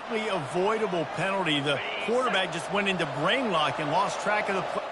Completely avoidable penalty. The quarterback just went into brain lock and lost track of the play.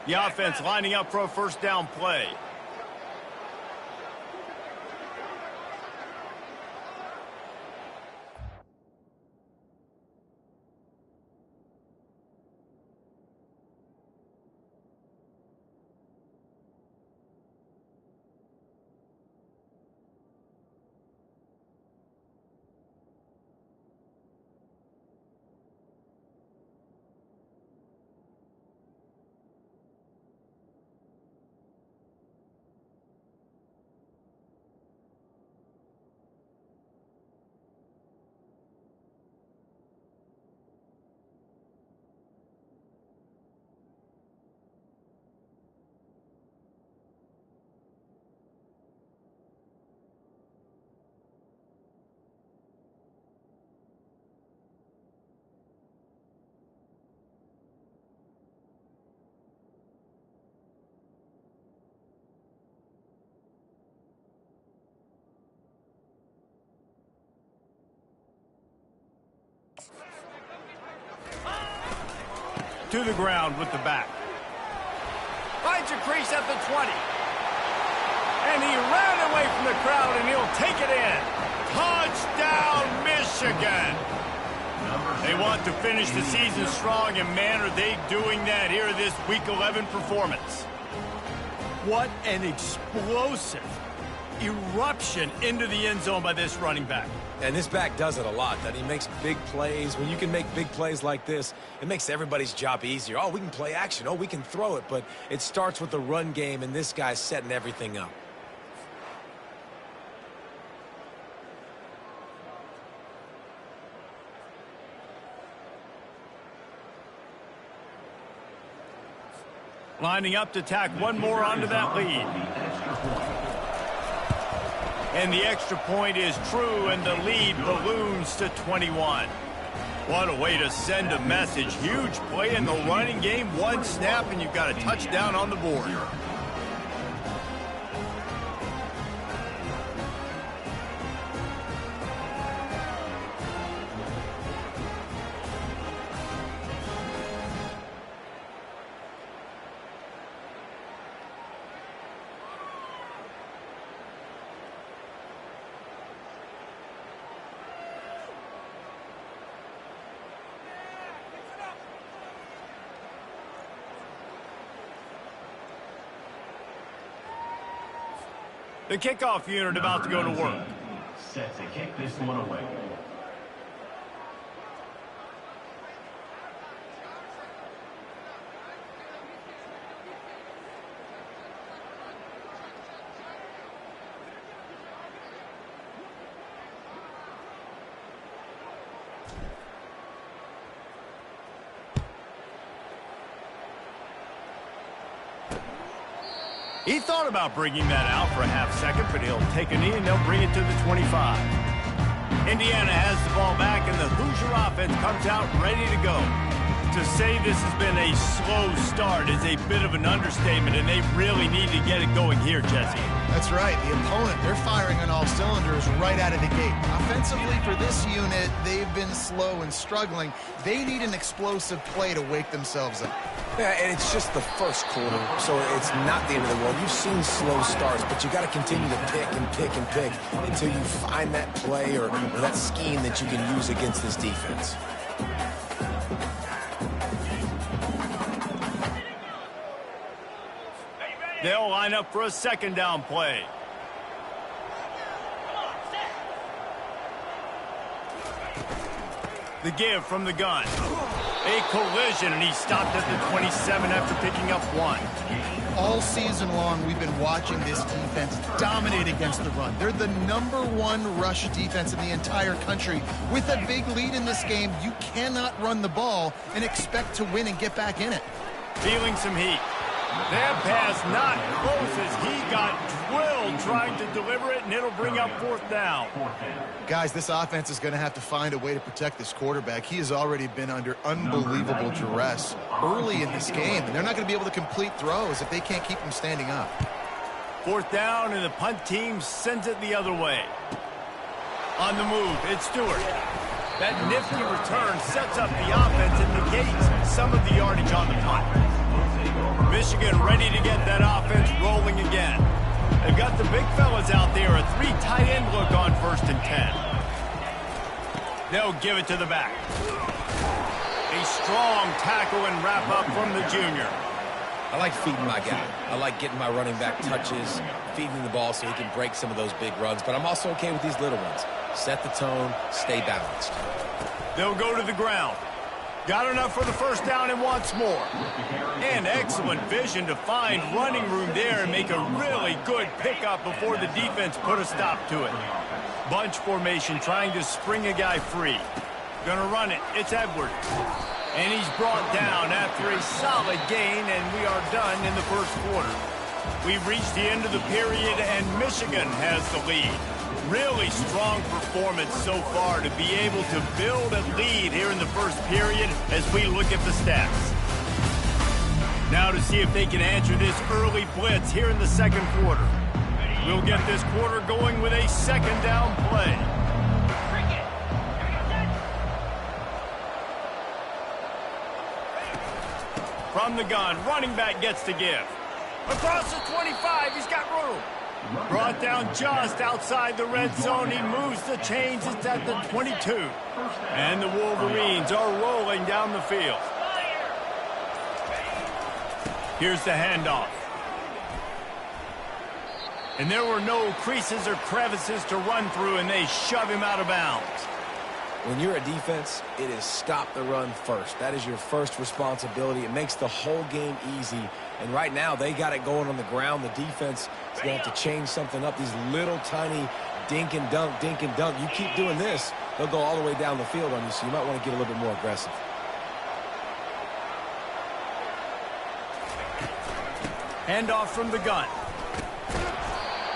The offense lining up for a first down play. To the ground with the back. Finds a crease at the 20. And he ran away from the crowd, and he'll take it in. Touchdown, Michigan! They want to finish the season strong, and man, are they doing that here this Week 11 performance. What an explosive eruption into the end zone by this running back. And this back does it a lot, that he makes big plays. When you can make big plays like this, it makes everybody's job easier. Oh, we can play action. Oh, we can throw it. But it starts with the run game, and this guy's setting everything up. Lining up to tack one more onto that lead. And the extra point is true, and the lead balloons to 21. What a way to send a message. Huge play in the running game. One snap, and you've got a touchdown on the board. The kickoff unit about to go to work. Set to kick this one away. He thought about bringing that out for a half second, but he'll take a knee and they'll bring it to the 25. Indiana has the ball back, and the Hoosier offense comes out ready to go. To say this has been a slow start is a bit of an understatement, and they really need to get it going here, Jesse. That's right. The opponent, they're firing on all cylinders right out of the gate. Offensively, for this unit, they've been slow and struggling. They need an explosive play to wake themselves up. Yeah, and it's just the first quarter, so it's not the end of the world. You've seen slow starts, but you got to continue to pick and pick and pick until you find that play or that scheme that you can use against this defense. They'll line up for a second down play. The give from the gun. A collision, and he stopped at the 27 after picking up 1. All season long, we've been watching this defense dominate against the run. They're the #1 rush defense in the entire country. With a big lead in this game, you cannot run the ball and expect to win and get back in it. Feeling some heat. That pass not close as he got drilled trying to deliver it, and it'll bring up 4th down. Guys, this offense is going to have to find a way to protect this quarterback. He has already been under unbelievable duress early in this game, and they're not going to be able to complete throws if they can't keep him standing up. 4th down, and the punt team sends it the other way. On the move, it's Stewart. That nifty return sets up the offense and negates some of the yardage on the punt. Michigan ready to get that offense rolling again. They've got the big fellas out there, a 3 tight end look on 1st and 10. They'll give it to the back. A strong tackle and wrap up from the junior. I like feeding my guy. I like getting my running back touches, feeding the ball so he can break some of those big runs, but I'm also okay with these little ones. Set the tone, stay balanced. They'll go to the ground. Got enough for the 1st down and wants more. And excellent vision to find running room there and make a really good pickup before the defense put a stop to it. Bunch formation trying to spring a guy free. Gonna run it. It's Edwards. And he's brought down after a solid gain, and we are done in the 1st quarter. We've reached the end of the period, and Michigan has the lead. Really strong performance so far to be able to build a lead here in the 1st period as we look at the stats. Now to see if they can answer this early blitz here in the 2nd quarter. We'll get this quarter going with a 2nd down play. From the gun, running back gets to give. Across the 25, he's got room. Brought down just outside the red zone. He moves the chains. It's at the 22. And the Wolverines are rolling down the field. Here's the handoff. And there were no creases or crevices to run through, and they shove him out of bounds. When you're a defense, it is stop the run first. That is your first responsibility. It makes the whole game easy. And right now, they got it going on the ground. The defense is going to have to change something up. These little tiny dink and dunk, dink and dunk. You keep doing this, they'll go all the way down the field on you, so you might want to get a little bit more aggressive. Handoff from the gun.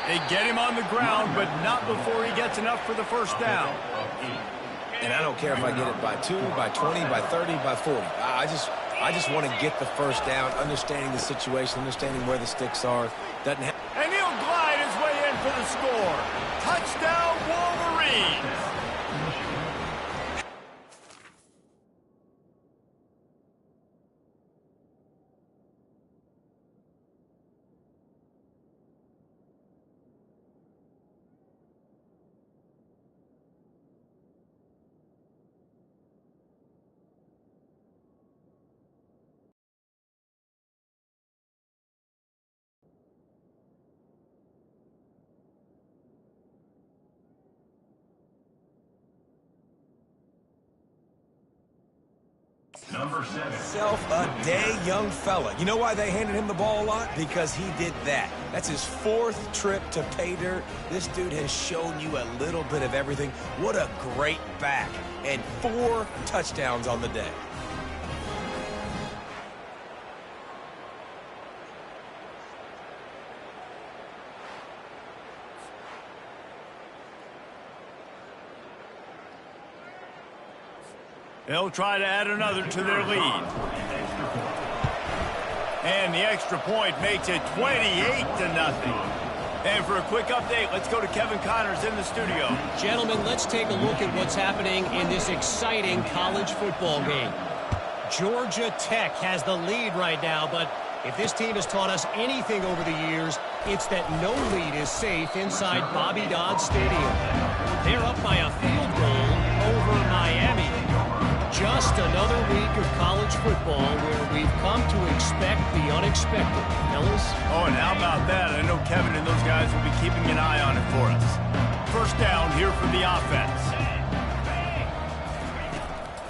They get him on the ground, but not before he gets enough for the 1st down. And I don't care if I get it by 2, by 20, by 30, by 40. I just want to get the 1st down, understanding the situation, understanding where the sticks are. And he'll glide his way in for the score. Touchdown, Wolverines! Number 7. Self-a-day young fella. You know why they handed him the ball a lot? Because he did that. That's his 4th trip to pay dirt. This dude has shown you a little bit of everything. What a great back. And 4 touchdowns on the day. They'll try to add another to their lead. And the extra point makes it 28-0. And for a quick update, let's go to Kevin Connors in the studio. Gentlemen, let's take a look at what's happening in this exciting college football game. Georgia Tech has the lead right now, but if this team has taught us anything over the years, it's that no lead is safe inside Bobby Dodd Stadium. They're up by a field goal over Miami. Just another week of college football where we've come to expect the unexpected, fellas. Oh, and how about that? I know Kevin and those guys will be keeping an eye on it for us. First down here for the offense.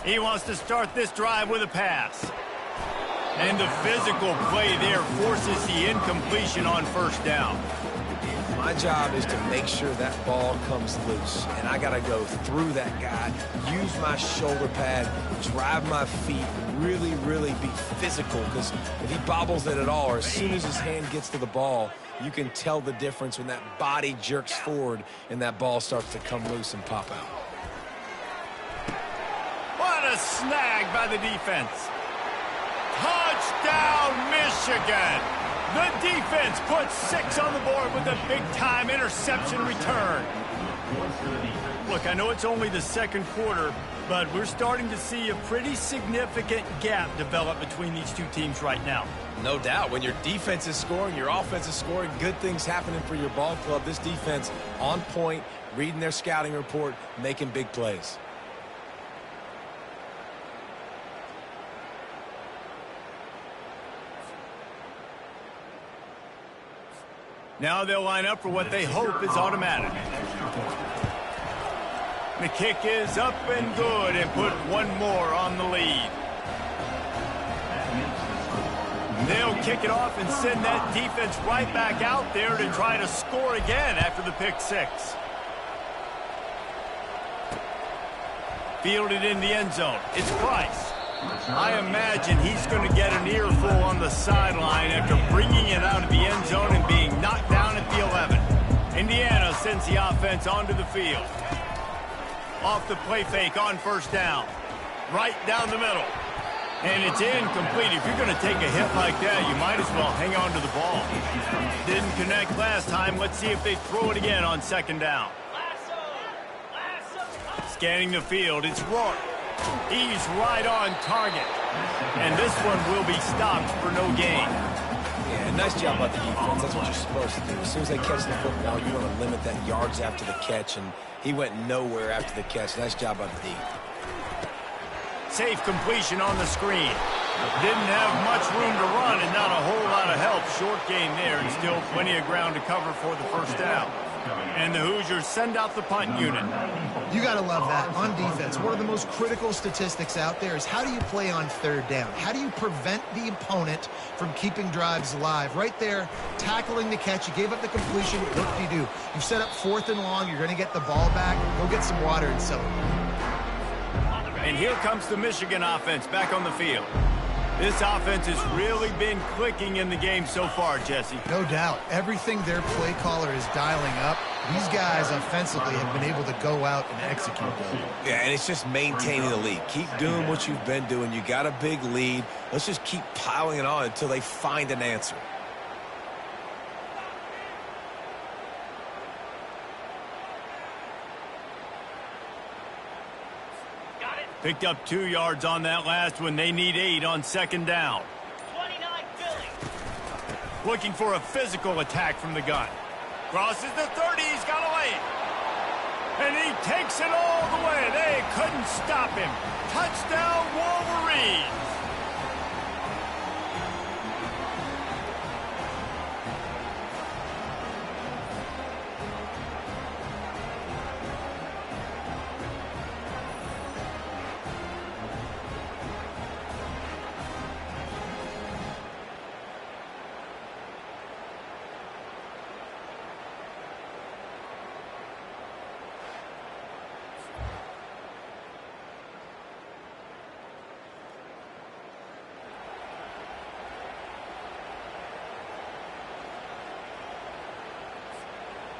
He wants to start this drive with a pass. And the physical play there forces the incompletion on first down. My job is to make sure that ball comes loose, and I got to go through that guy, use my shoulder pad, drive my feet, really, really be physical, because if he bobbles it at all, or as soon as his hand gets to the ball, you can tell the difference when that body jerks forward and that ball starts to come loose and pop out. What a snag by the defense. Touchdown, Michigan! The defense puts 6 on the board with a big-time interception return. Look, I know it's only the second quarter, but we're starting to see a pretty significant gap develop between these two teams right now. No doubt. When your defense is scoring, your offense is scoring, good things happening for your ball club. This defense on point, reading their scouting report, making big plays. Now they'll line up for what they hope is automatic. The kick is up and good and put one more on the lead. They'll kick it off and send that defense right back out there to try to score again after the pick six. Fielded in the end zone. It's Price. I imagine he's going to get an earful on the sideline after bringing it out of the end zone and being knocked down at the 11. Indiana sends the offense onto the field. Off the play fake on first down. Right down the middle. And it's incomplete. If you're going to take a hit like that, you might as well hang on to the ball. Didn't connect last time. Let's see if they throw it again on second down. Scanning the field, it's Rourke. He's right on target. And this one will be stopped for no gain. Yeah, nice job by the defense. That's what you're supposed to do. As soon as they catch the football, you want to limit that yards after the catch, and he went nowhere after the catch. Nice job by the D. Safe completion on the screen. Didn't have much room to run and not a whole lot of help. Short gain there and still plenty of ground to cover for the first down. And the Hoosiers send out the punt unit. You got to love that. On defense, one of the most critical statistics out there is how do you play on third down? How do you prevent the opponent from keeping drives alive? Right there, tackling the catch. You gave up the completion. What do you do? You set up 4th and long. You're going to get the ball back. Go get some water and celebrate. And here comes the Michigan offense back on the field. This offense has really been clicking in the game so far, Jesse. No doubt. Everything their play caller is dialing up, these guys offensively have been able to go out and execute. Yeah, and it's just maintaining the lead. Keep doing what you've been doing. You got a big lead. Let's just keep piling it on until they find an answer. Picked up 2 yards on that last one. They need 8 on second down. 29 Philly. Looking for a physical attack from the gun. Crosses the 30. He's got a lane. And he takes it all the way. They couldn't stop him. Touchdown, Wolverines.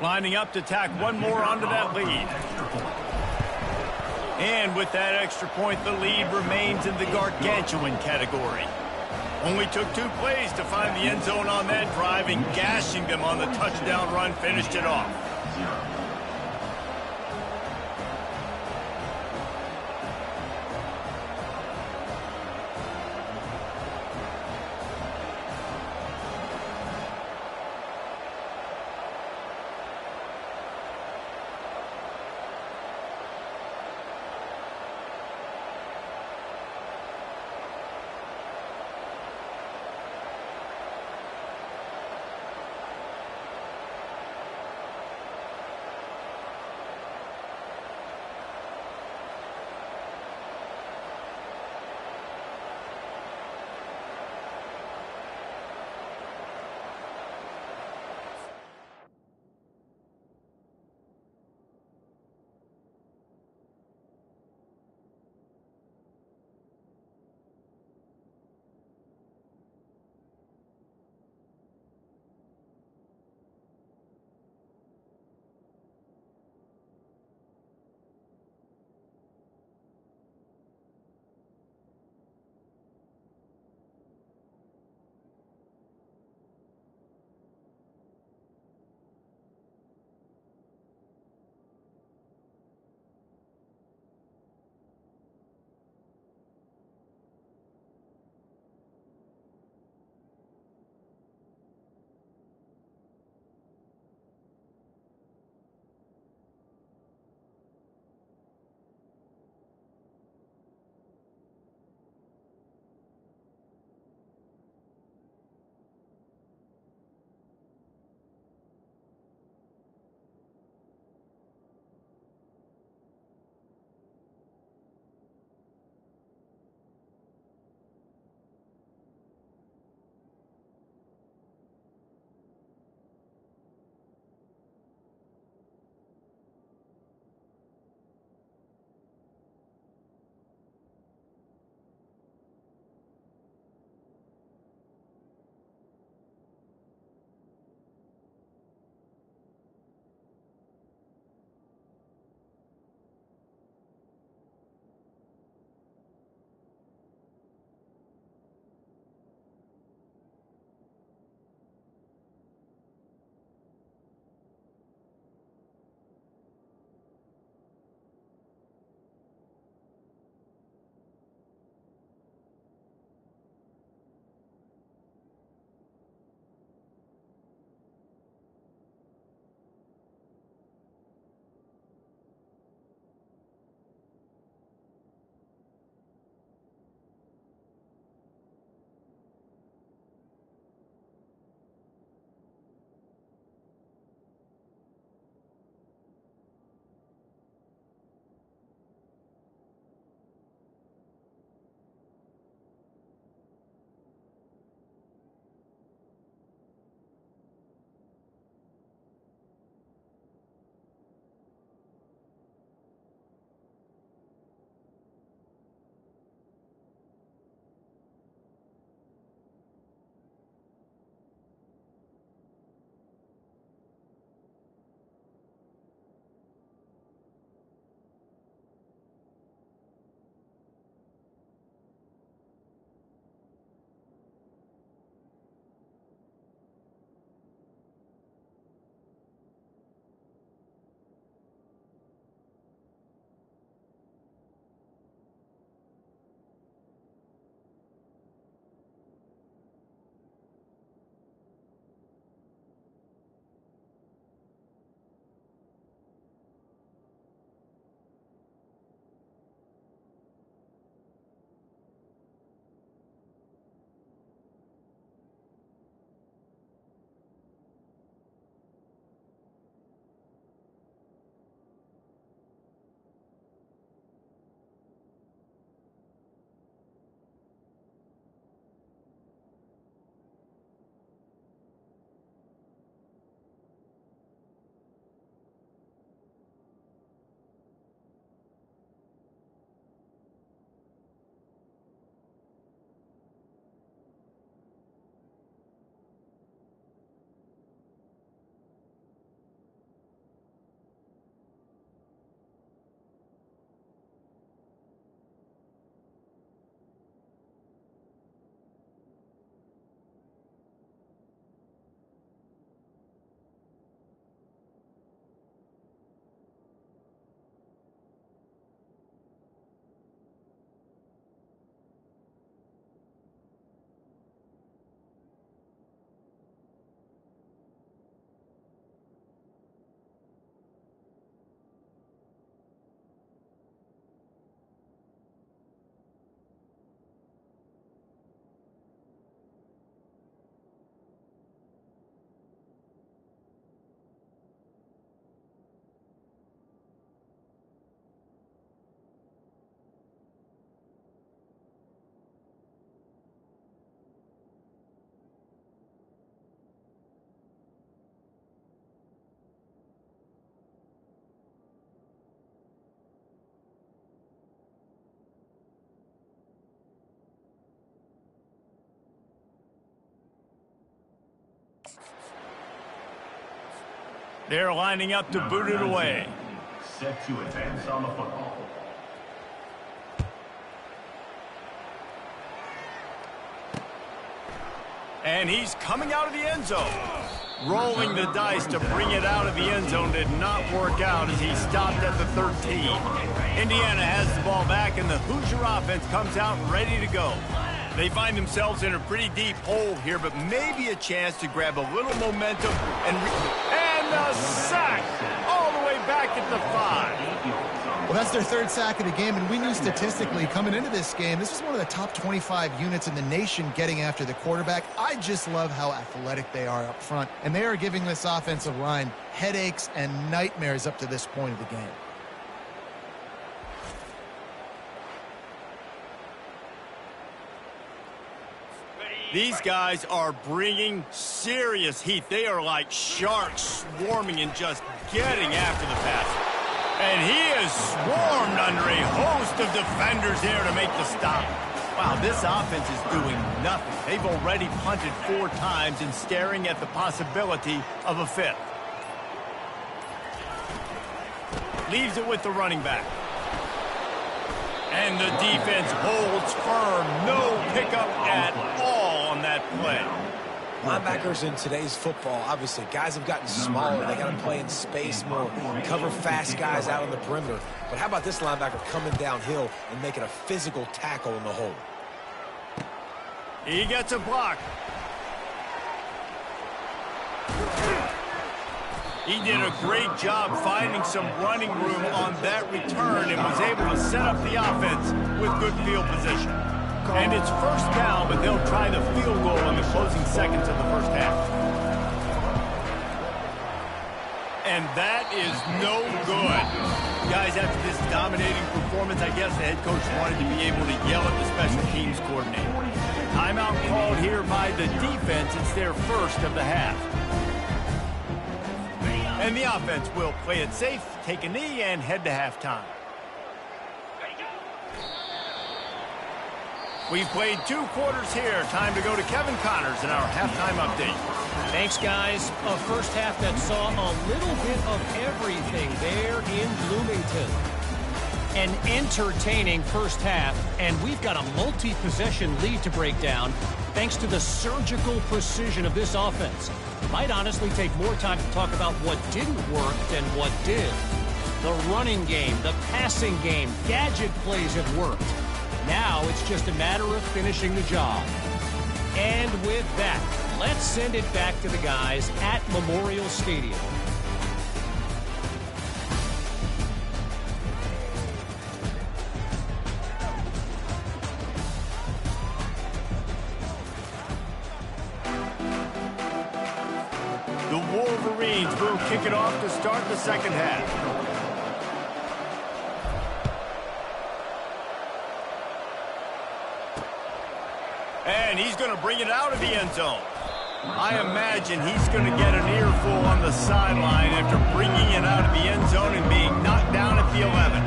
Lining up to tack one more onto that lead. And with that extra point, the lead remains in the gargantuan category. Only took 2 plays to find the end zone on that drive, and gashing them on the touchdown run finished it off. They're lining up to boot it away. Set to advance on the football. And he's coming out of the end zone. Rolling the dice to bring it out of the end zone did not work out as he stopped at the 13. Indiana has the ball back, and the Hoosier offense comes out ready to go. They find themselves in a pretty deep hole here, but maybe a chance to grab a little momentum and a sack all the way back at the 5. Well, that's their third sack of the game, and we knew statistically coming into this game, this was one of the top 25 units in the nation getting after the quarterback. I just love how athletic they are up front, and they are giving this offensive line headaches and nightmares up to this point of the game. These guys are bringing serious heat. They are like sharks swarming and just getting after the passer. And he is swarmed under a host of defenders there to make the stop. Wow, this offense is doing nothing. They've already punted 4 times and staring at the possibility of a 5th. Leaves it with the running back. And the defense holds firm. No pickup at all on that play. Linebackers in today's football, obviously, guys have gotten smaller. They got to play in space more, cover fast guys out on the perimeter. But how about this linebacker coming downhill and making a physical tackle in the hole? He gets a block. He did a great job finding some running room on that return and was able to set up the offense with good field position. And it's first down, but they'll try the field goal in the closing seconds of the first half. And that is no good. Guys, after this dominating performance, I guess the head coach wanted to be able to yell at the special teams coordinator. Timeout called here by the defense. It's their first of the half. And the offense will play it safe, take a knee, and head to halftime. We've played 2 quarters here. Time to go to Kevin Connors in our halftime update. Thanks, guys. A first half that saw a little bit of everything there in Bloomington. An entertaining first half, and we've got a multi-possession lead to break down thanks to the surgical precision of this offense. Might honestly take more time to talk about what didn't work than what did. The running game, the passing game, gadget plays have worked. Now it's just a matter of finishing the job. And with that, let's send it back to the guys at Memorial Stadium. The Wolverines will kick it off to start the second half. And he's going to bring it out of the end zone. I imagine he's going to get an earful on the sideline after bringing it out of the end zone and being knocked down at the 11.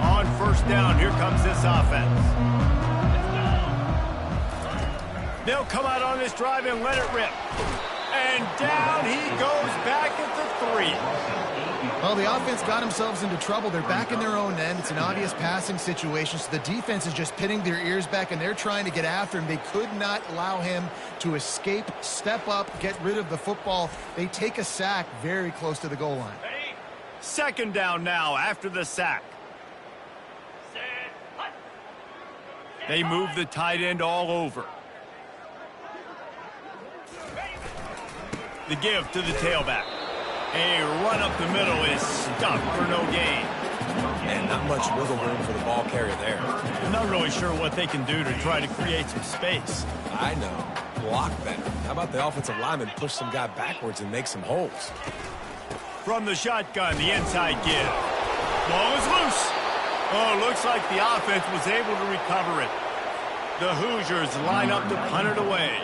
On first down, here comes this offense. They'll come out on this drive and let it rip. And down he goes back at the 3. Well, the offense got themselves into trouble. They're back in their own end. It's an obvious passing situation, so the defense is just pinning their ears back, and they're trying to get after him. They could not allow him to escape, step up, get rid of the football. They take a sack very close to the goal line. Second down now after the sack. They move the tight end all over. The give to the tailback. A run up the middle is stuffed for no gain. And not much wiggle room for the ball carrier there. I'm not really sure what they can do to try to create some space. I know. Block better. How about the offensive lineman push some guy backwards and make some holes? From the shotgun, the inside give. Ball is loose. Oh, looks like the offense was able to recover it. The Hoosiers line up to punt it away.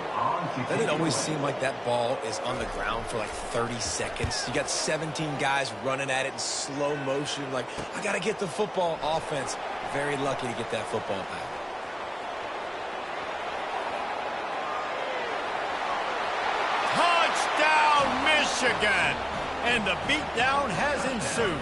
Doesn't it always seem like that ball is on the ground for like 30 seconds? You got 17 guys running at it in slow motion. Like, I got to get the football. Offense, very lucky to get that football back. Touchdown! Michigan. And the beatdown has ensued.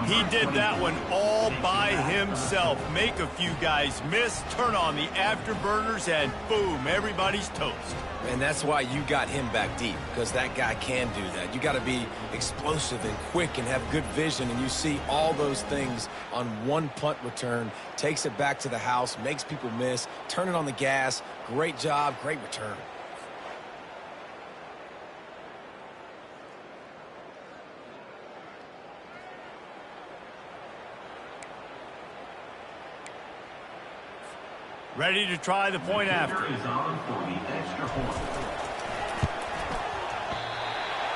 He did that one all by himself. Make a few guys miss, turn on the afterburners, and boom, everybody's toast. And that's why you got him back deep, because that guy can do that. You got to be explosive and quick and have good vision, and you see all those things on one punt return. Takes it back to the house, makes people miss, turn it on the gas. Great job, great return. Ready to try the point after.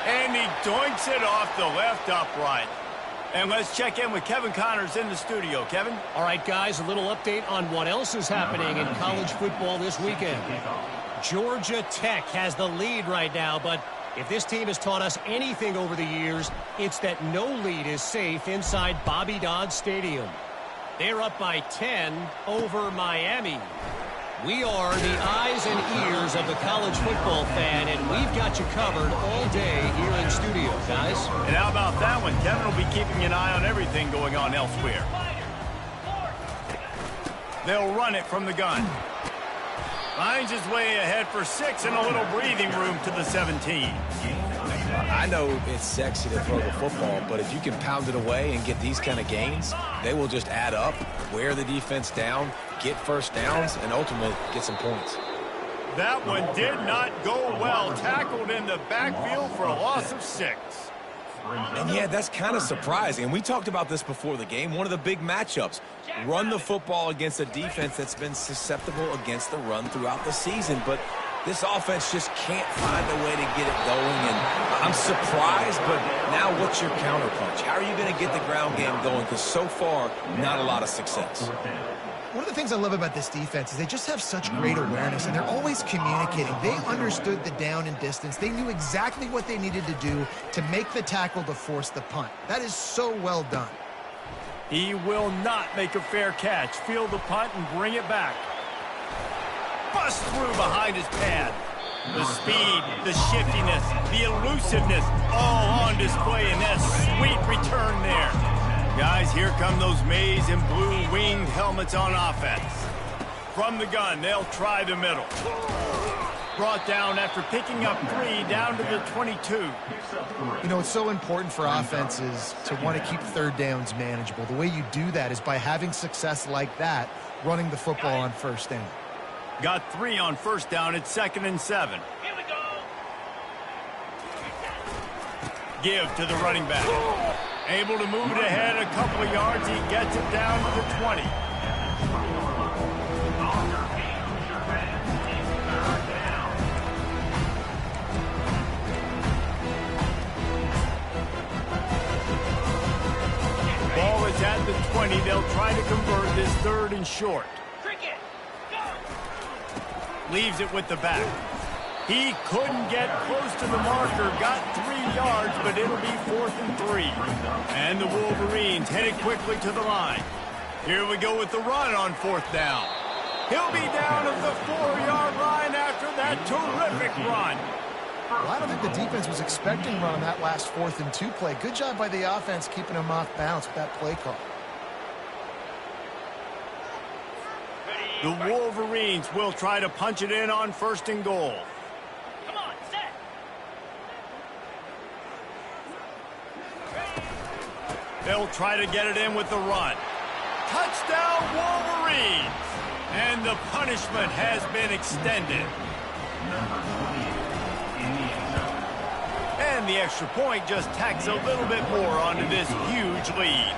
And he doinks it off the left upright. And let's check in with Kevin Connors in the studio. Kevin? All right, guys, a little update on what else is happening in college football this weekend. Georgia Tech has the lead right now, but if this team has taught us anything over the years, it's that no lead is safe inside Bobby Dodd Stadium. They're up by 10 over Miami. We are the eyes and ears of the college football fan, and we've got you covered all day here in studio, guys. And how about that one? Kevin will be keeping an eye on everything going on elsewhere. They'll run it from the gun. Finds his way ahead for 6 and a little breathing room to the 17. I know it's sexy to throw the football, but if you can pound it away and get these kind of gains, they will just add up, wear the defense down, get first downs, and ultimately get some points. That one did not go well. Tackled in the backfield for a loss of 6. And yeah, that's kind of surprising. And we talked about this before the game. One of the big matchups. Run the football against a defense that's been susceptible against the run throughout the season. But this offense just can't find a way to get it going. And I'm surprised, but now what's your counterpunch? How are you going to get the ground game going? Because so far, not a lot of success. One of the things I love about this defense is they just have such great awareness, and they're always communicating. They understood the down and distance. They knew exactly what they needed to do to make the tackle to force the punt. That is so well done. He will not make a fair catch. Field the punt and bring it back. Bust through behind his pad. The speed, the shiftiness, the elusiveness, all on display in that sweet return there. Guys, here come those maize and blue winged helmets on offense. From the gun, they'll try the middle. Brought down after picking up 3 down to the 22. You know, it's so important for offenses to want to keep third downs manageable. The way you do that is by having success like that, running the football on first down. Got 3 on first down at 2nd and 7. Here we go. Give to the running back. Able to move it ahead a couple of yards. He gets it down to the 20. Ball is at the 20. They'll try to convert this 3rd and short. Cricket. Go. Leaves it with the back. He couldn't get close to the marker. Got 3 yards, but it'll be 4th and 3. And the Wolverines headed quickly to the line. Here we go with the run on 4th down. He'll be down at the 4-yard line after that terrific run. Well, I don't think the defense was expecting run on that last 4th and 2 play. Good job by the offense keeping him off balance with that play call. The Wolverines will try to punch it in on 1st and goal. Come on, set. They'll try to get it in with the run. Touchdown, Wolverines! And the punishment has been extended. And the extra point just tacks a little bit more onto this huge lead.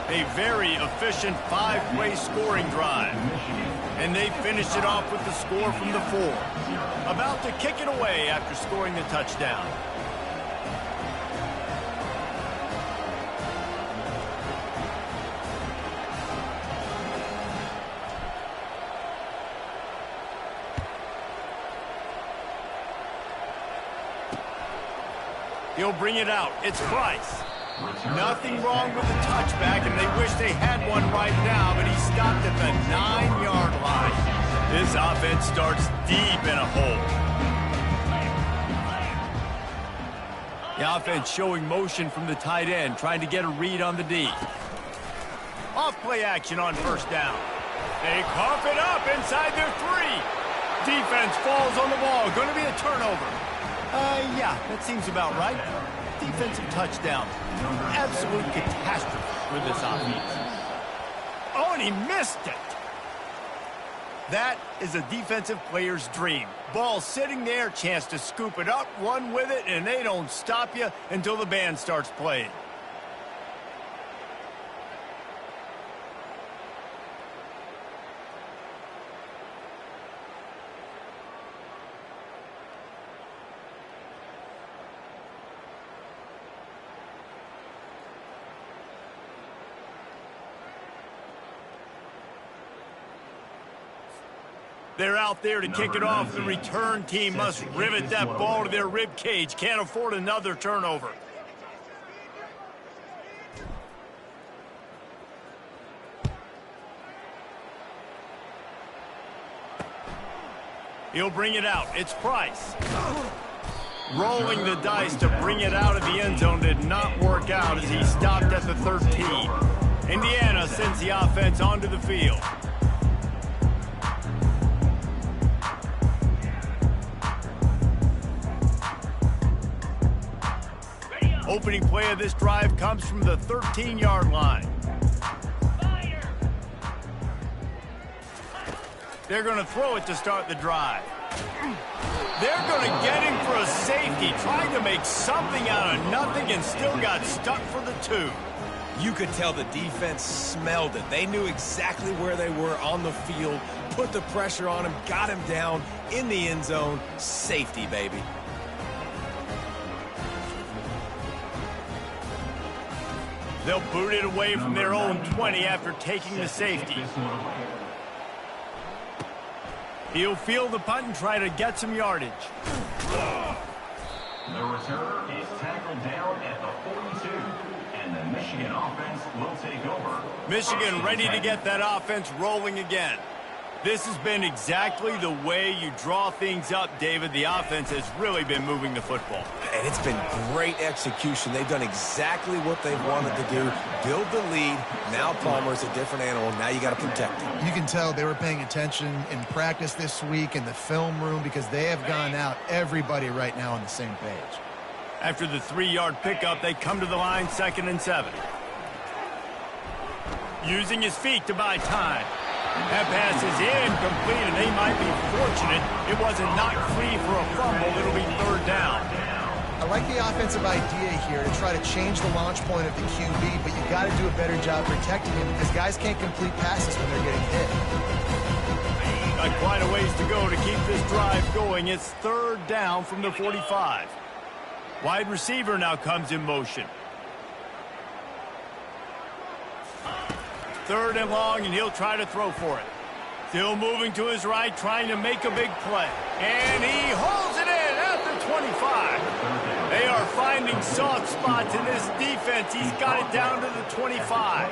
A very efficient 5-play scoring drive. And they finished it off with the score from the 4. About to kick it away after scoring the touchdown. He'll bring it out. It's Price. Nothing wrong with the touchback, and they wish they had one right now, but he stopped at the 9-yard line. This offense starts deep in a hole. The offense showing motion from the tight end, trying to get a read on the D. Off play action on first down. They cough it up inside their 3. Defense falls on the ball. Going to be a turnover. Yeah, that seems about right. Defensive touchdown. Absolute catastrophe for this offense. Oh, and he missed it. That is a defensive player's dream. Ball sitting there, chance to scoop it up, run with it, and they don't stop you until the band starts playing. They're out there to kick it off. The return team must rivet that ball to their rib cage. Can't afford another turnover. He'll bring it out. It's Price. Rolling the dice to bring it out of the end zone did not work out as he stopped at the 13. Indiana sends the offense onto the field. Opening play of this drive comes from the 13-yard line. Fire! They're going to throw it to start the drive. They're going to get him for a safety, trying to make something out of nothing and still got stuck for the 2. You could tell the defense smelled it. They knew exactly where they were on the field, put the pressure on him, got him down in the end zone. Safety, baby. They'll boot it away from their own 20 after taking the safety. He'll field the punt and try to get some yardage. The returner is tackled down at the 42, and the Michigan offense will take over. Michigan ready to get that offense rolling again. This has been exactly the way you draw things up, David. The offense has really been moving the football. And it's been great execution. They've done exactly what they've wanted to do. Build the lead. Now Palmer's a different animal. Now you got to protect him. You can tell they were paying attention in practice this week in the film room because they have gone out, everybody right now on the same page. After the 3-yard pickup, they come to the line, 2nd and 7. Using his feet to buy time. That pass is incomplete, and they might be fortunate it wasn't knocked free for a fumble. It'll be 3rd down. I like the offensive idea here to try to change the launch point of the QB, but you got to do a better job protecting him because guys can't complete passes when they're getting hit. Got quite a ways to go to keep this drive going. It's 3rd down from the 45. Wide receiver now comes in motion. 3rd and long, and he'll try to throw for it. Still moving to his right, trying to make a big play. And he holds it in at the 25. They are finding soft spots in this defense. He's got it down to the 25.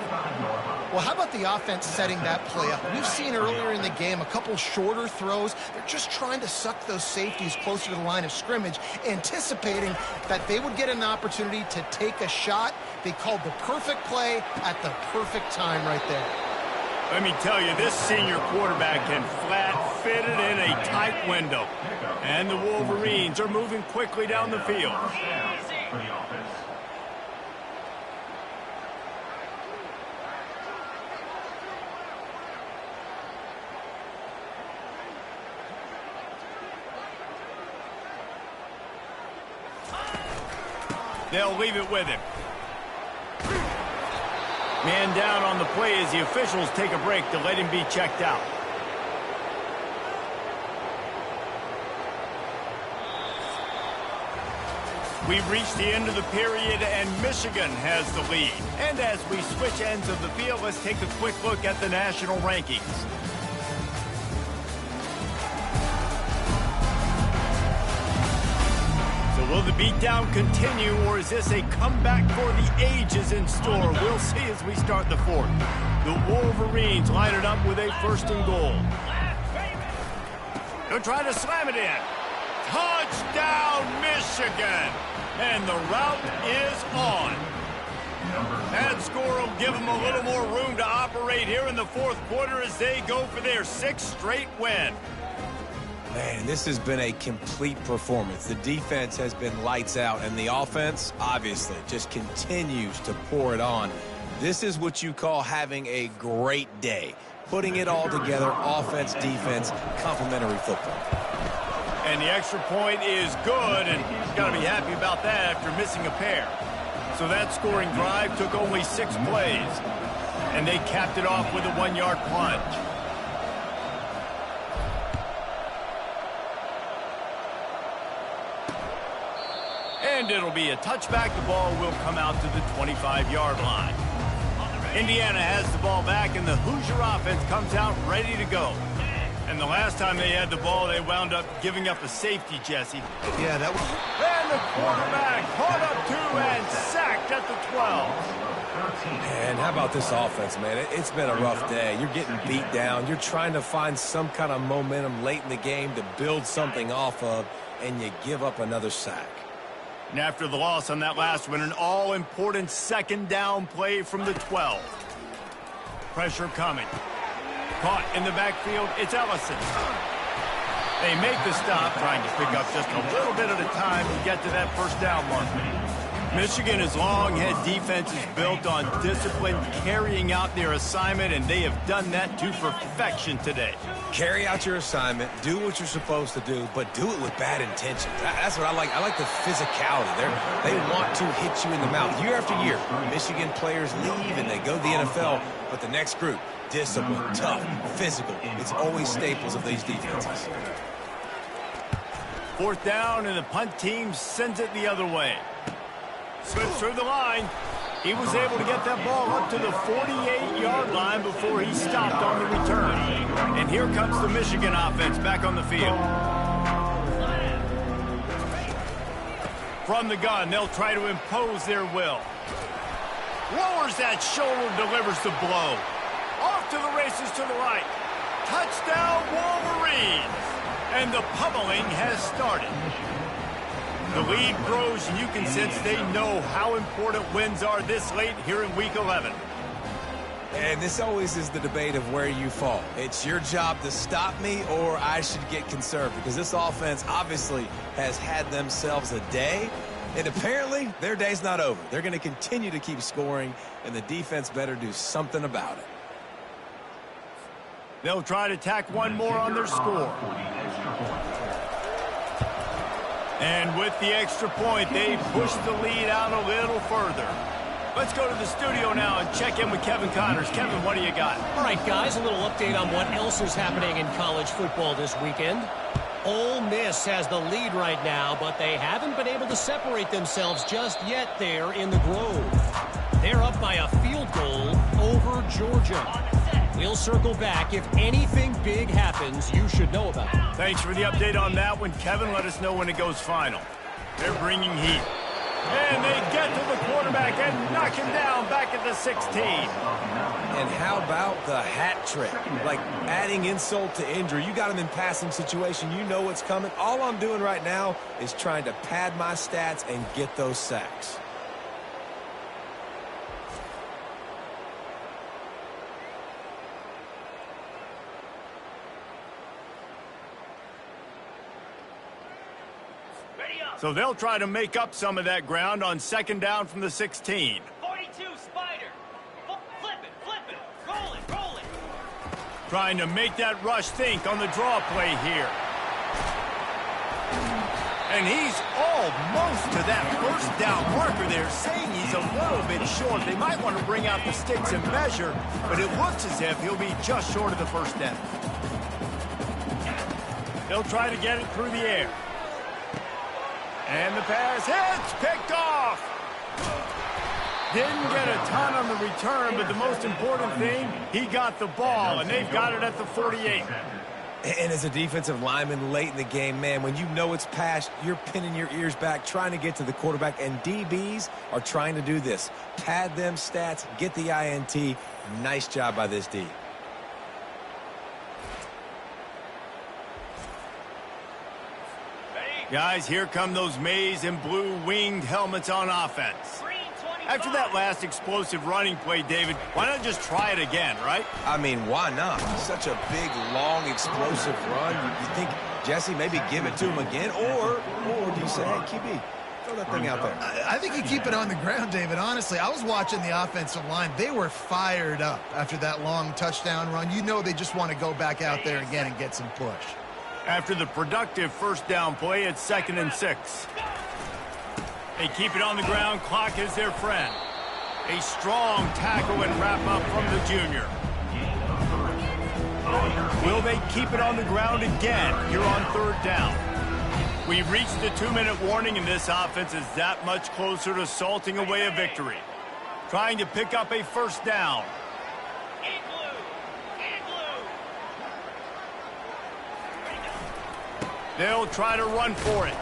Well, how about the offense setting that play up? We've seen earlier in the game a couple shorter throws. They're just trying to suck those safeties closer to the line of scrimmage, anticipating that they would get an opportunity to take a shot. They called the perfect play at the perfect time right there. Let me tell you, this senior quarterback can flat fit it in a tight window. And the Wolverines are moving quickly down the field. For the offense. They'll leave it with him. Man down on the play as the officials take a break to let him be checked out. We've reached the end of the period, and Michigan has the lead. And as we switch ends of the field, let's take a quick look at the national rankings. Will the beatdown continue, or is this a comeback for the ages in store? We'll see as we start the 4th. The Wolverines line it up with a 1st and goal. They'll try to slam it in. Touchdown, Michigan! And the route is on. That score will give them a little more room to operate here in the fourth quarter as they go for their 6th straight win. Man, this has been a complete performance. The defense has been lights out, and the offense, obviously, just continues to pour it on. This is what you call having a great day. Putting it all together, offense, defense, complementary football. And the extra point is good, and got to be happy about that after missing a pair. So that scoring drive took only 6 plays, and they capped it off with a 1-yard plunge. And it'll be a touchback. The ball will come out to the 25-yard line. Indiana has the ball back, and the Hoosier offense comes out ready to go. And the last time they had the ball, they wound up giving up a safety, Jesse. Yeah, that was... And the quarterback caught up 2 and sacked at the 12. And how about this offense, man? It's been a rough day. You're getting beat down. You're trying to find some kind of momentum late in the game to build something off of, and you give up another sack. And after the loss on that last one, an all-important 2nd down play from the 12. Pressure coming. Caught in the backfield, it's Ellison. They make the stop, trying to pick up just a little bit at a time to get to that 1st down marker. Michigan has long had defenses built on discipline, carrying out their assignment, and they have done that to perfection today. Carry out your assignment, do what you're supposed to do, but do it with bad intentions. That's what I like. I like the physicality. They want to hit you in the mouth. Year after year, Michigan players leave and they go to the NFL, but the next group, discipline, tough, physical. It's always staples of these defenses. 4th down, and the punt team sends it the other way. Slips through the line. He was able to get that ball up to the 48-yard line before he stopped on the return. And here comes the Michigan offense back on the field. From the gun, they'll try to impose their will. Lowers that shoulder, delivers the blow. Off to the races to the right. Touchdown, Wolverines! And the pummeling has started. The lead grows, and you can sense they know how important wins are this late here in Week 11. And this always is the debate of where you fall. It's your job to stop me, or I should get conserved, because this offense obviously has had themselves a day, and apparently their day's not over. They're going to continue to keep scoring, and the defense better do something about it. They'll try to tack one more on their score. And with the extra point, they push the lead out a little further. Let's go to the studio now and check in with Kevin Connors. Kevin, what do you got? All right, guys, a little update on what else is happening in college football this weekend. Ole Miss has the lead right now, but they haven't been able to separate themselves just yet there in the Grove. They're up by a field goal over Georgia. We'll circle back. If anything big happens, you should know about it. Thanks for the update on that one, Kevin. Let us know when it goes final. They're bringing heat. And they get to the quarterback and knock him down back at the 16. And how about the hat trick? Like adding insult to injury. You got him in passing situation. You know what's coming. All I'm doing right now is trying to pad my stats and get those sacks. So they'll try to make up some of that ground on 2nd down from the 16. 42, Spider. Flip it. Roll it. Trying to make that rush think on the draw play here. And he's almost to that 1st down marker there, saying he's a little bit short. They might want to bring out the sticks and measure, but it looks as if he'll be just short of the 1st down. They'll try to get it through the air. And the pass hits, picked off. Didn't get a ton on the return, but the most important thing, he got the ball, and they've got it at the 48. And as a defensive lineman late in the game, man, when you know it's past, you're pinning your ears back, trying to get to the quarterback, and DBs are trying to do this. Pad them stats, get the INT. Nice job by this D. Ready? Guys, here come those maize and blue winged helmets on offense. Green 25. After that last explosive running play, David, why not just try it again, right? I mean, why not? Such a big, long, explosive run. You think, Jesse, maybe give it to him again? Or do you say, hey, QB, throw that thing out there? I think you keep it on the ground, David. Honestly, I was watching the offensive line. They were fired up after that long touchdown run. You know they just want to go back out there again and get some push. After the productive first down play, it's 2nd and 6. They keep it on the ground. Clock is their friend. A strong tackle and wrap up from the junior. Will they keep it on the ground again here on 3rd down? We've reached the 2-minute warning, and this offense is that much closer to salting away a victory. Trying to pick up a 1st down. They'll try to run for it.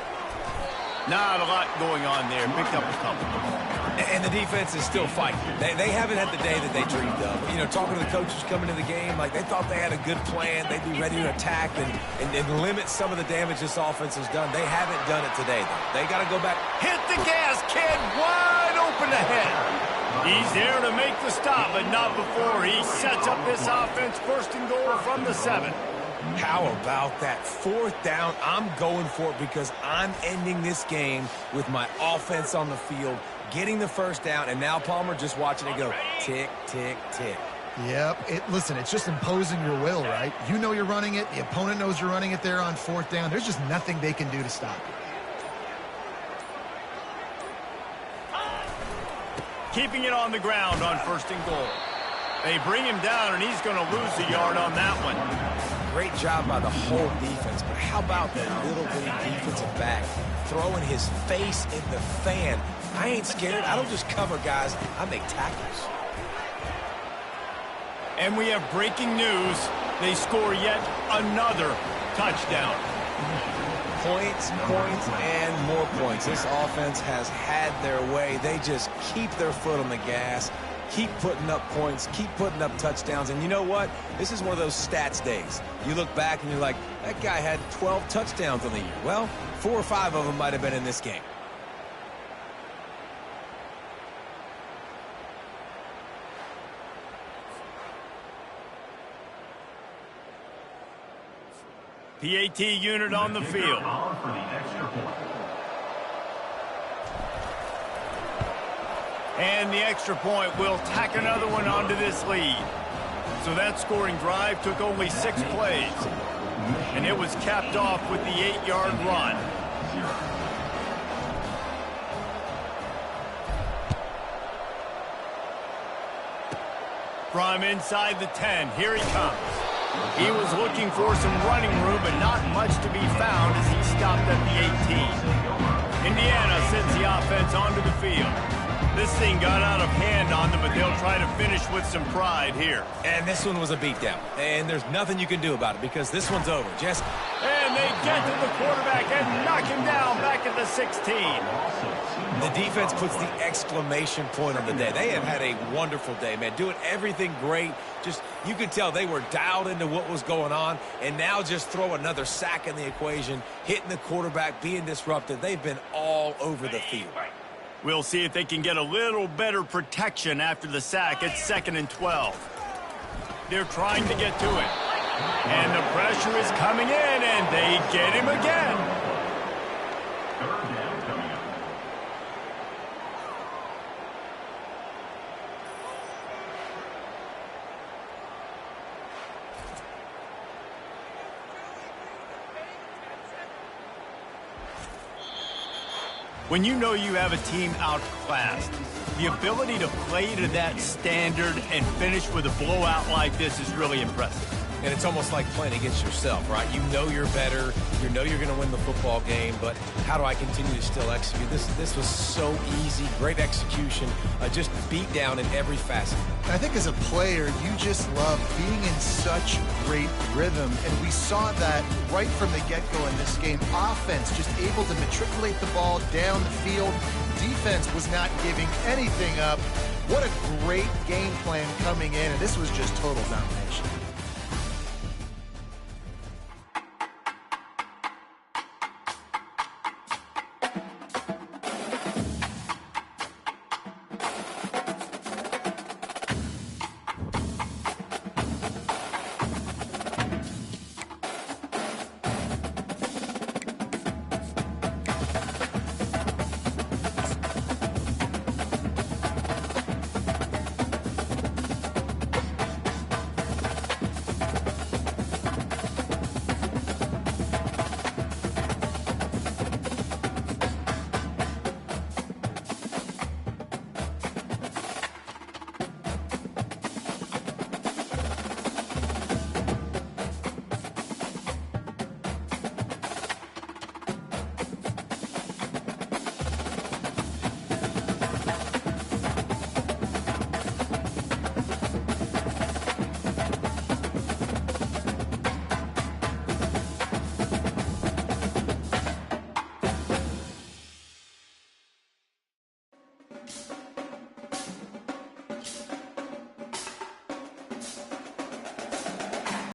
Not a lot going on there. Picked up a couple. And the defense is still fighting. They haven't had the day that they dreamed of. You know, talking to the coaches coming to the game, like they thought they had a good plan. They'd be ready to attack and limit some of the damage this offense has done. They haven't done it today, though. They got to go back. Hit the gas, kid. Wide open ahead. He's there to make the stop, but not before he sets up this offense 1st and goal from the 7. How about that 4th down? I'm going for it because I'm ending this game with my offense on the field, getting the 1st down, and now Palmer just watching it go tick, tick, tick. Yep. Listen, it's just imposing your will, right? You know you're running it. The opponent knows you're running it there on 4th down. There's just nothing they can do to stop it. Keeping it on the ground on 1st and goal. They bring him down, and he's going to lose a yard on that one. Great job by the whole defense, but how about that little bitty defensive back throwing his face in the fan? I ain't scared. I don't just cover guys. I make tackles. And we have breaking news. They score yet another touchdown. Points, and more points. This offense has had their way. They just keep their foot on the gas, keep putting up points, keep putting up touchdowns. And you know what? This is one of those stats days. You look back and you're like, that guy had 12 touchdowns on the year. Well, 4 or 5 of them might have been in this game. PAT unit on the field. And the extra point will tack another one onto this lead. So that scoring drive took only 6 plays. And it was capped off with the 8-yard run. From inside the 10, here he comes. He was looking for some running room, but not much to be found as he stopped at the 18. Indiana sends the offense onto the field. This thing got out of hand on them, but they'll try to finish with some pride here. And this one was a beatdown. And there's nothing you can do about it because this one's over. Just and they get to the quarterback and knock him down back at the 16. the defense puts the exclamation point on the day. They have had a wonderful day, man. Doing everything great. Just, you could tell they were dialed into what was going on. And now just throw another sack in the equation, hitting the quarterback, being disruptive. They've been all over the field. We'll see if they can get a little better protection after the sack. It's 2nd and 12. They're trying to get to it. And the pressure is coming in, and they get him again. When you know you have a team outclassed, the ability to play to that standard and finish with a blowout like this is really impressive. And it's almost like playing against yourself, right? You know you're better. You know you're going to win the football game, but how do I continue to still execute? This was so easy. Great execution. Just beat down in every facet. I think as a player, you just love being in such great rhythm, and we saw that right from the get-go in this game. Offense just able to matriculate the ball down the field. Defense was not giving anything up. What a great game plan coming in, and this was just total domination.